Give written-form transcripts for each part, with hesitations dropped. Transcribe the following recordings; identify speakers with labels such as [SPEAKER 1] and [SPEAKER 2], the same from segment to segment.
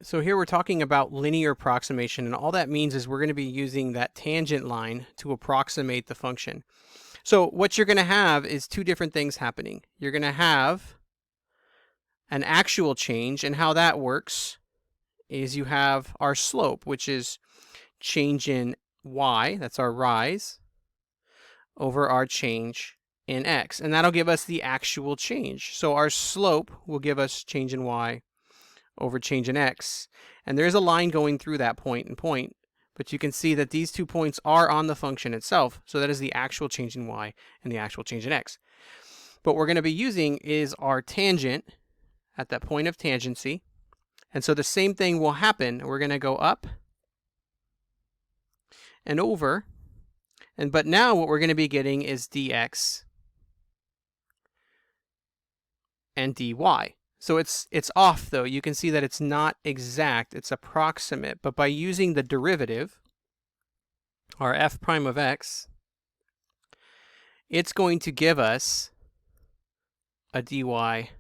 [SPEAKER 1] So here we're talking about linear approximation, and all that means is we're going to be using that tangent line to approximate the function. So what you're going to have is two different things happening. You're going to have an actual change, and how that works is you have our slope, which is change in y, that's our rise, over our change in x, and that'll give us the actual change. So our slope will give us change in y over change in x, and there's a line going through that point and point, but you can see that these 2 points are on the function itself, so that is the actual change in y and the actual change in x. What we're going to be using is our tangent at that point of tangency, and so the same thing will happen. We're going to go up and over, but now what we're going to be getting is dx and dy. So it's off, though. You can see that it's not exact, it's approximate. But by using the derivative, our f prime of x, it's going to give us a dy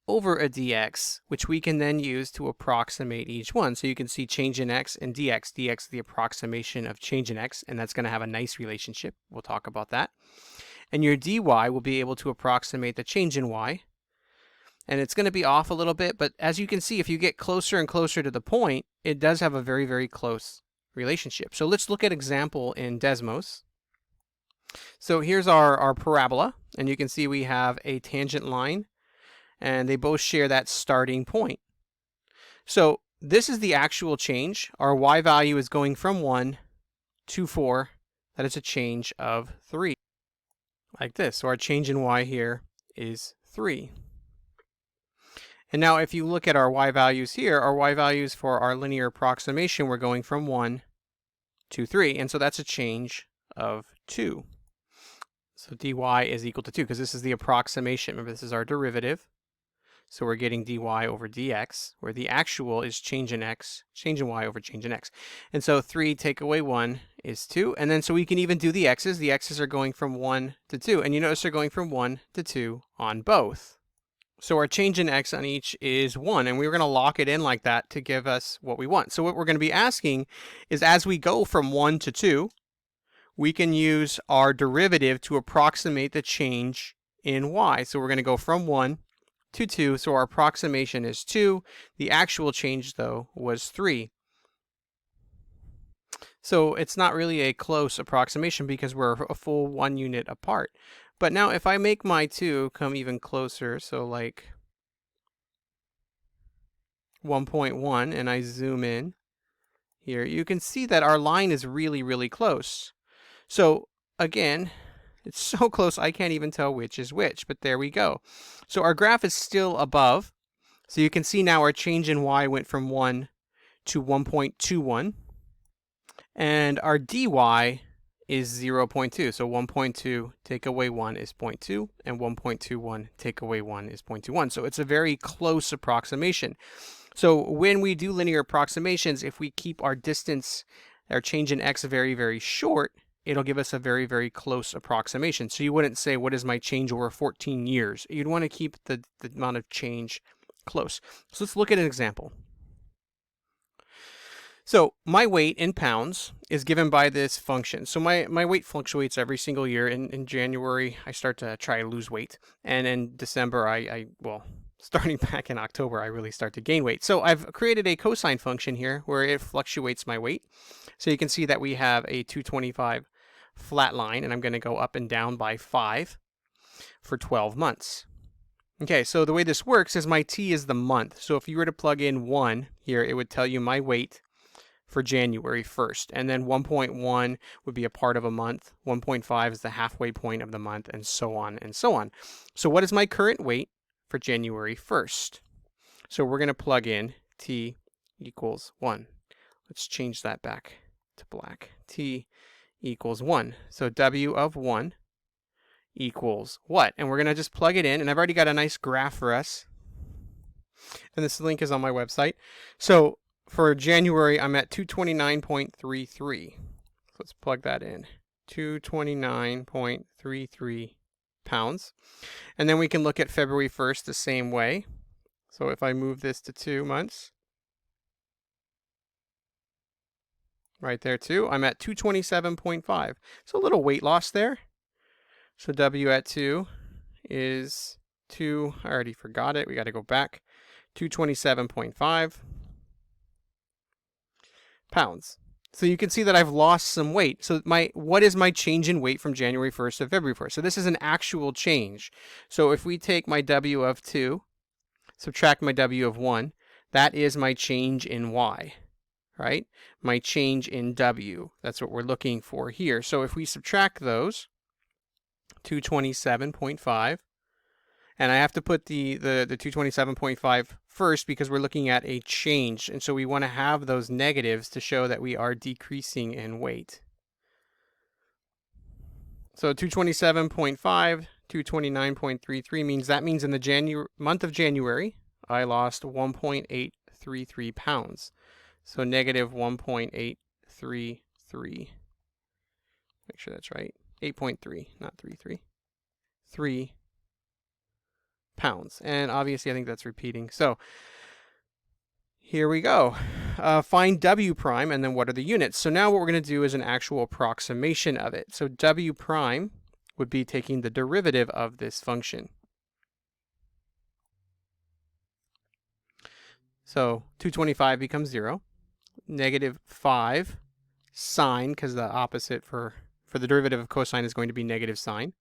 [SPEAKER 1] over a dx, which we can then use to approximate each one. So you can see change in x and dx. Dx is the approximation of change in x, and that's going to have a nice relationship. We'll talk about that. And your dy will be able to approximate the change in y. And it's going to be off a little bit, but as you can see, if you get closer and closer to the point, it does have a very, very close relationship. So let's look at example in Desmos. So here's our parabola, and you can see we have a tangent line, and they both share that starting point. So this is the actual change. Our y value is going from 1 to 4. That is a change of 3, like this. So our change in y here is 3. And now if you look at our y values here, our y values for our linear approximation, we're going from 1 to 3. And so that's a change of 2. So dy is equal to 2, because this is the approximation. Remember, this is our derivative. So we're getting dy over dx, where the actual is change in x, change in y over change in x. And so 3 take away 1 is 2. And then so we can even do the x's. The x's are going from 1 to 2. And you notice they're going from 1 to 2 on both. So our change in x on each is 1, and we're going to lock it in like that to give us what we want. So what we're going to be asking is, as we go from 1 to 2, we can use our derivative to approximate the change in y. So we're going to go from 1 to 2, so our approximation is 2. The actual change, though, was 3. So it's not really a close approximation because we're a full 1 unit apart. But now if I make my 2 come even closer, so like 1.1, and I zoom in here, you can see that our line is really, really close. So again, it's so close I can't even tell which is which, but there we go. So our graph is still above. So you can see now our change in y went from 1 to 1.21. And our dy is 0.2. So 1.2 take away 1 is 0.2, and 1.21 take away 1 is 0.21. So it's a very close approximation. So when we do linear approximations, if we keep our distance, our change in x very, very short, it'll give us a very, very close approximation. So you wouldn't say, what is my change over 14 years? You'd want to keep the amount of change close. So let's look at an example. So my weight in pounds is given by this function. So my weight fluctuates every single year. In January, I start to try to lose weight. And in December, well, starting back in October, I really start to gain weight. So I've created a cosine function here where it fluctuates my weight. So you can see that we have a 225 flat line, and I'm going to go up and down by 5 for 12 months. Okay, so the way this works is my t is the month. So if you were to plug in 1 here, it would tell you my weight for January 1st. And then 1.1 would be a part of a month. 1.5 is the halfway point of the month, and so on and so on. So what is my current weight for January 1st? So we're going to plug in t equals 1. Let's change that back to black. T equals 1. So W of 1 equals what? And we're going to just plug it in. And I've already got a nice graph for us. And this link is on my website. So for January, I'm at 229.33. Let's plug that in. 229.33 pounds. And then we can look at February 1st the same way. So if I move this to 2 months, right there too. I'm at 227.5. So a little weight loss there. So W at 2 is 2, I already forgot it. We got to go back. 227.5 pounds. So you can see that I've lost some weight. So what is my change in weight from January 1st to February 1st? So this is an actual change. So if we take my W of 2, subtract my W of 1, that is my change in Y, right? My change in W. That's what we're looking for here. So if we subtract those, 227.5, and I have to put the 227.5 first because we're looking at a change. And so we want to have those negatives to show that we are decreasing in weight. So 227.5, 229.33 means in the month of January, I lost 1.833 pounds. So negative 1.833. Make sure that's right. 8.3, not 33. 3 pounds. And obviously I think that's repeating. So here we go. Find W prime, and then what are the units? So now what we're going to do is an actual approximation of it. So W prime would be taking the derivative of this function. So 225 becomes 0. Negative 5 sine, because the opposite for the derivative of cosine is going to be negative sine.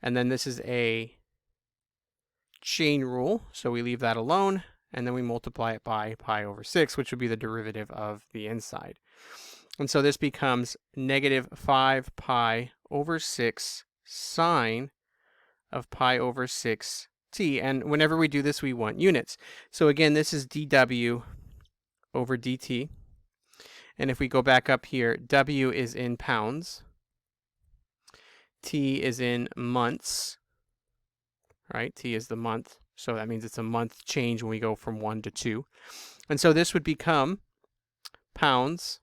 [SPEAKER 1] And then this is a chain rule, so we leave that alone, and then we multiply it by pi over 6, which would be the derivative of the inside. And so this becomes negative 5 pi over 6 sine of pi over 6t. And whenever we do this, we want units. So again, this is dw over dt. And if we go back up here, W is in pounds. T is in months. Right? T is the month. So that means it's a month change when we go from 1 to 2. And so this would become pounds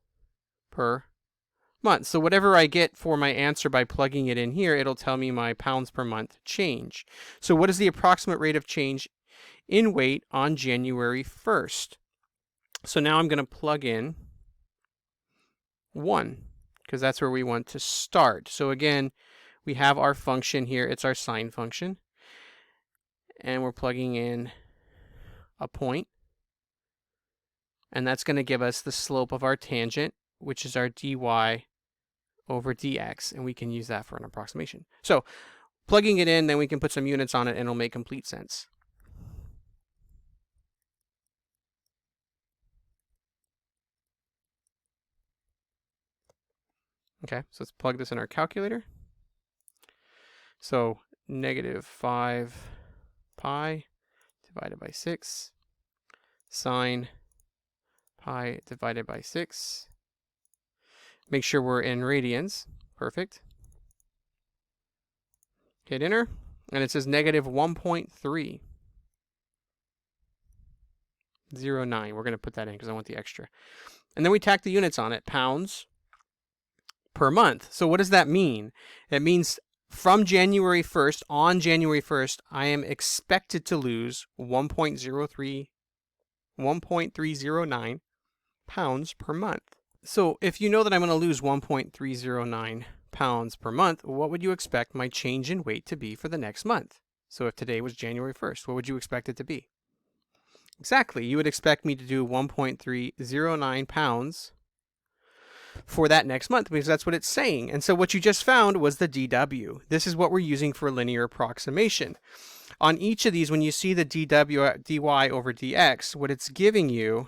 [SPEAKER 1] per month. So whatever I get for my answer by plugging it in here, it'll tell me my pounds per month change. So what is the approximate rate of change in weight on January 1st? So now I'm going to plug in 1, because that's where we want to start. So again, we have our function here. It's our sine function. And we're plugging in a point. And that's going to give us the slope of our tangent, which is our dy over dx. And we can use that for an approximation. So plugging it in, then we can put some units on it, and it'll make complete sense. Okay, so let's plug this in our calculator. So negative 5 pi divided by 6 sine pi divided by 6. Make sure we're in radians. Perfect. Hit enter, and it says negative 1.309. We're going to put that in because I want the extra. And then we tack the units on it, pounds per month. So what does that mean? It means from January 1st, on January 1st, I am expected to lose 1.309 pounds per month. So if you know that I'm going to lose 1.309 pounds per month, what would you expect my change in weight to be for the next month? So if today was January 1st, what would you expect it to be? Exactly. You would expect me to do 1.309 pounds for that next month, because that's what it's saying. And so what you just found was the dw. This is what we're using for linear approximation. On each of these, when you see the dw, dy over dx, what it's giving you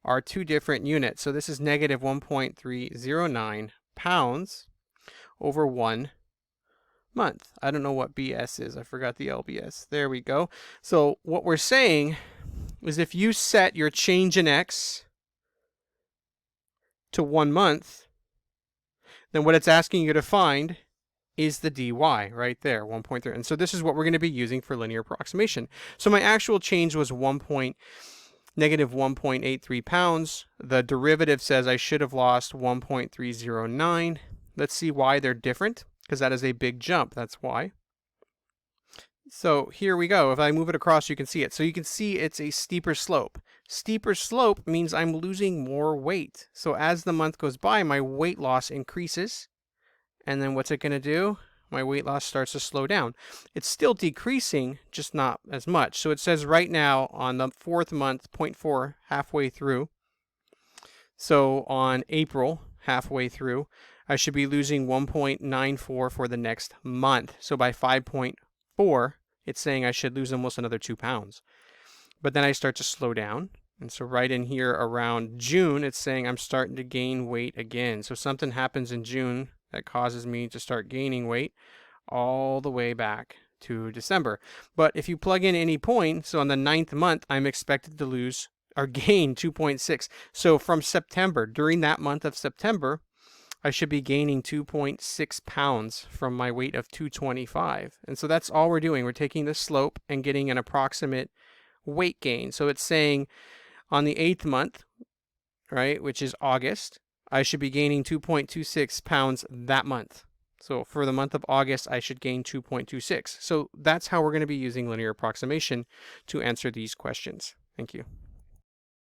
[SPEAKER 1] are two different units. So this is negative 1.309 pounds over 1 month. I don't know what BS is. I forgot the LBS. There we go. So what we're saying is if you set your change in x to 1 month, then what it's asking you to find is the dy right there, 1.3. And so this is what we're going to be using for linear approximation. So my actual change was negative 1.83 pounds. The derivative says I should have lost 1.309. Let's see why they're different, because that is a big jump. That's why. So here we go. If I move it across, you can see it. So you can see it's a steeper slope. Steeper slope means I'm losing more weight. So as the month goes by, my weight loss increases. And then what's it going to do? My weight loss starts to slow down. It's still decreasing, just not as much. So it says right now on the 4th month, 0.4, halfway through. So on April, halfway through, I should be losing 1.94 for the next month. So by 5.4, it's saying I should lose almost another 2 pounds. But then I start to slow down. And so right in here around June, it's saying I'm starting to gain weight again. So something happens in June that causes me to start gaining weight all the way back to December. But if you plug in any point, so on the 9th month, I'm expected to lose or gain 2.6. So from September, during that month of September, I should be gaining 2.6 pounds from my weight of 225. And so that's all we're doing. We're taking the slope and getting an approximate weight gain. So it's saying on the 8th month, right, which is August, I should be gaining 2.26 pounds that month. So for the month of August, I should gain 2.26. So that's how we're going to be using linear approximation to answer these questions. Thank you.